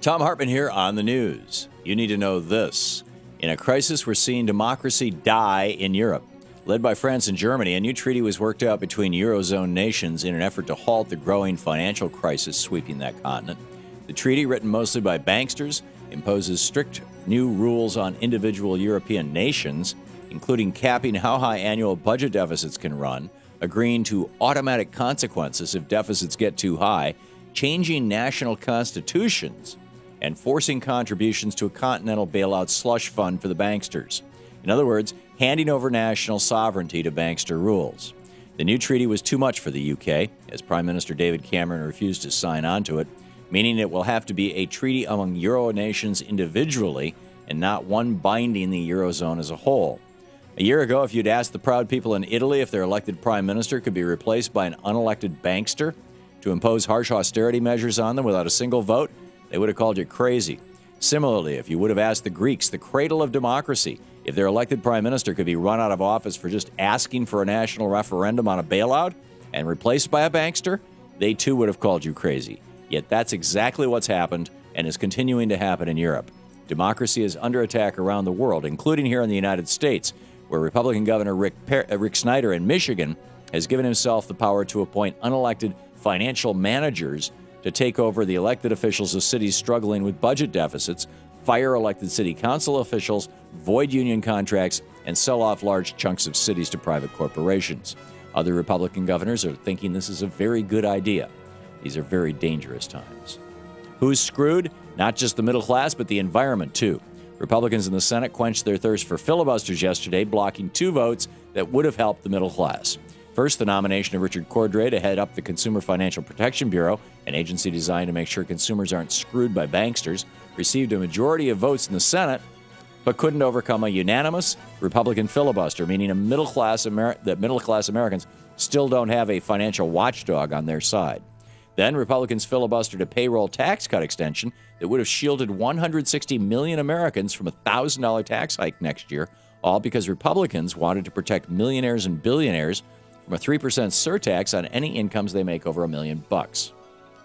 Thom Hartmann here on the news. You need to know this. In a crisis, we're seeing democracy die in Europe. Led by France and Germany, a new treaty was worked out between Eurozone nations in an effort to halt the growing financial crisis sweeping that continent. The treaty, written mostly by banksters, imposes strict new rules on individual European nations, including capping how high annual budget deficits can run, agreeing to automatic consequences if deficits get too high, changing national constitutions, and forcing contributions to a continental bailout slush fund for the banksters. In other words, handing over national sovereignty to bankster rules. The new treaty was too much for the UK, as Prime Minister David Cameron refused to sign on to it, meaning it will have to be a treaty among Euro nations individually and not one binding the Eurozone as a whole. A year ago, if you'd asked the proud people in Italy if their elected prime minister could be replaced by an unelected bankster to impose harsh austerity measures on them without a single vote, they would have called you crazy. Similarly, if you would have asked the Greeks, the cradle of democracy, if their elected prime minister could be run out of office for just asking for a national referendum on a bailout and replaced by a bankster, they too would have called you crazy. Yet that's exactly what's happened and is continuing to happen in Europe. Democracy is under attack around the world, including here in the United States, where Republican Governor Rick Snyder in Michigan has given himself the power to appoint unelected financial managers to take over the elected officials of cities struggling with budget deficits, fire elected city council officials, void union contracts, and sell off large chunks of cities to private corporations. Other Republican governors are thinking this is a very good idea. These are very dangerous times. Who's screwed? Not just the middle class, but the environment, too. Republicans in the Senate quenched their thirst for filibusters yesterday, blocking 2 votes that would have helped the middle class. First, the nomination of Richard Cordray to head up the Consumer Financial Protection Bureau, an agency designed to make sure consumers aren't screwed by banksters, received a majority of votes in the Senate, but couldn't overcome a unanimous Republican filibuster, meaning that middle class Americans still don't have a financial watchdog on their side. Then Republicans filibustered a payroll tax cut extension that would have shielded 160 million Americans from a $1,000 tax hike next year, all because Republicans wanted to protect millionaires and billionaires from a 3% surtax on any incomes they make over $1 million.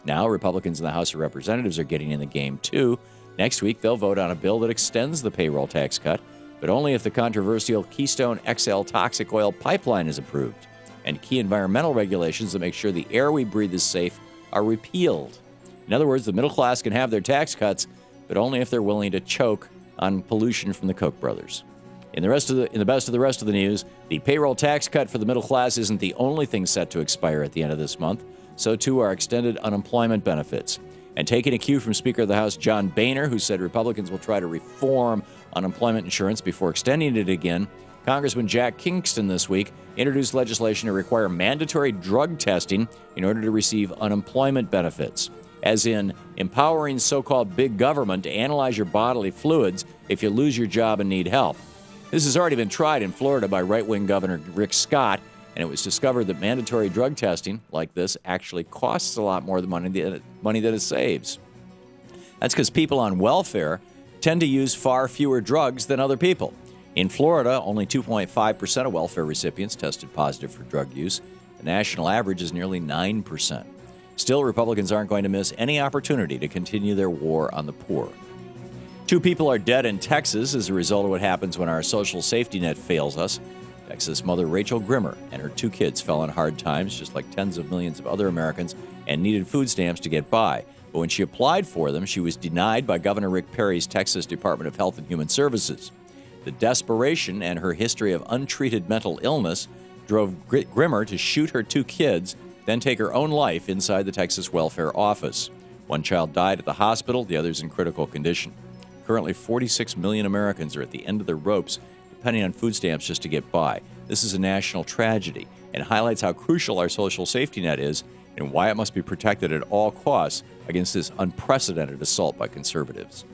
Now, Republicans in the House of Representatives are getting in the game, too. Next week, they'll vote on a bill that extends the payroll tax cut, but only if the controversial Keystone XL toxic oil pipeline is approved, and key environmental regulations that make sure the air we breathe is safe are repealed. In other words, the middle class can have their tax cuts, but only if they're willing to choke on pollution from the Koch brothers. In the best of the rest of the news, the payroll tax cut for the middle class isn't the only thing set to expire at the end of this month. So too are extended unemployment benefits. And taking a cue from Speaker of the House John Boehner, who said Republicans will try to reform unemployment insurance before extending it again, Congressman Jack Kingston this week introduced legislation to require mandatory drug testing in order to receive unemployment benefits, as in empowering so-called big government to analyze your bodily fluids if you lose your job and need help. This has already been tried in Florida by right-wing Governor Rick Scott, and it was discovered that mandatory drug testing like this actually costs a lot more than money that it saves. That's because people on welfare tend to use far fewer drugs than other people. In Florida, only 2.5% of welfare recipients tested positive for drug use. The national average is nearly 9%. Still, Republicans aren't going to miss any opportunity to continue their war on the poor. 2 people are dead in Texas as a result of what happens when our social safety net fails us. Texas mother Rachel Grimmer and her 2 kids fell on hard times, just like tens of millions of other Americans, and needed food stamps to get by. But when she applied for them, she was denied by Governor Rick Perry's Texas Department of Health and Human Services. The desperation and her history of untreated mental illness drove Grimmer to shoot her 2 kids, then take her own life inside the Texas Welfare Office. 1 child died at the hospital, the other's in critical condition. Currently, 46 million Americans are at the end of their ropes, depending on food stamps just to get by. This is a national tragedy and highlights how crucial our social safety net is and why it must be protected at all costs against this unprecedented assault by conservatives.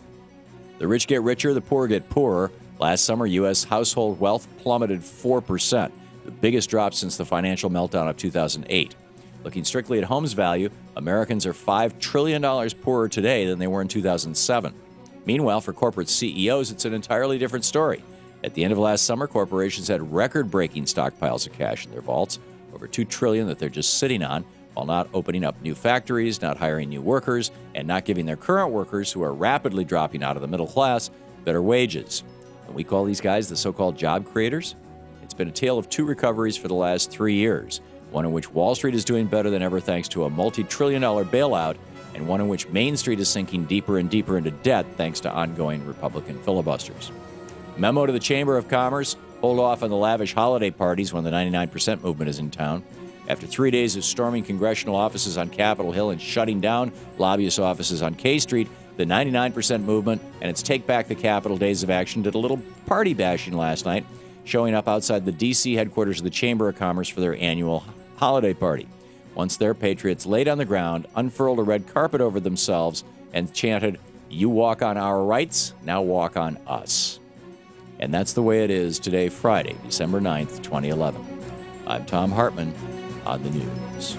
The rich get richer, the poor get poorer. Last summer, U.S. household wealth plummeted 4%, the biggest drop since the financial meltdown of 2008. Looking strictly at homes value, Americans are $5 trillion poorer today than they were in 2007. Meanwhile, for corporate CEOs, it's an entirely different story. At the end of last summer, corporations had record-breaking stockpiles of cash in their vaults, over $2 trillion that they're just sitting on, while not opening up new factories, not hiring new workers, and not giving their current workers, who are rapidly dropping out of the middle class, better wages. And we call these guys the so-called job creators. It's been a tale of two recoveries for the last 3 years, one in which Wall Street is doing better than ever thanks to a multi-trillion-dollar bailout, and one in which Main Street is sinking deeper and deeper into debt thanks to ongoing Republican filibusters. Memo to the Chamber of Commerce: hold off on the lavish holiday parties when the 99% movement is in town. After 3 days of storming congressional offices on Capitol Hill and shutting down lobbyist offices on K Street, the 99% movement and its Take Back the Capitol Days of Action did a little party bashing last night, showing up outside the D.C. headquarters of the Chamber of Commerce for their annual holiday party. Once there, patriots laid on the ground, unfurled a red carpet over themselves, and chanted, "You walk on our rights, now walk on us." And that's the way it is today, Friday, December 9th, 2011. I'm Thom Hartmann on the news.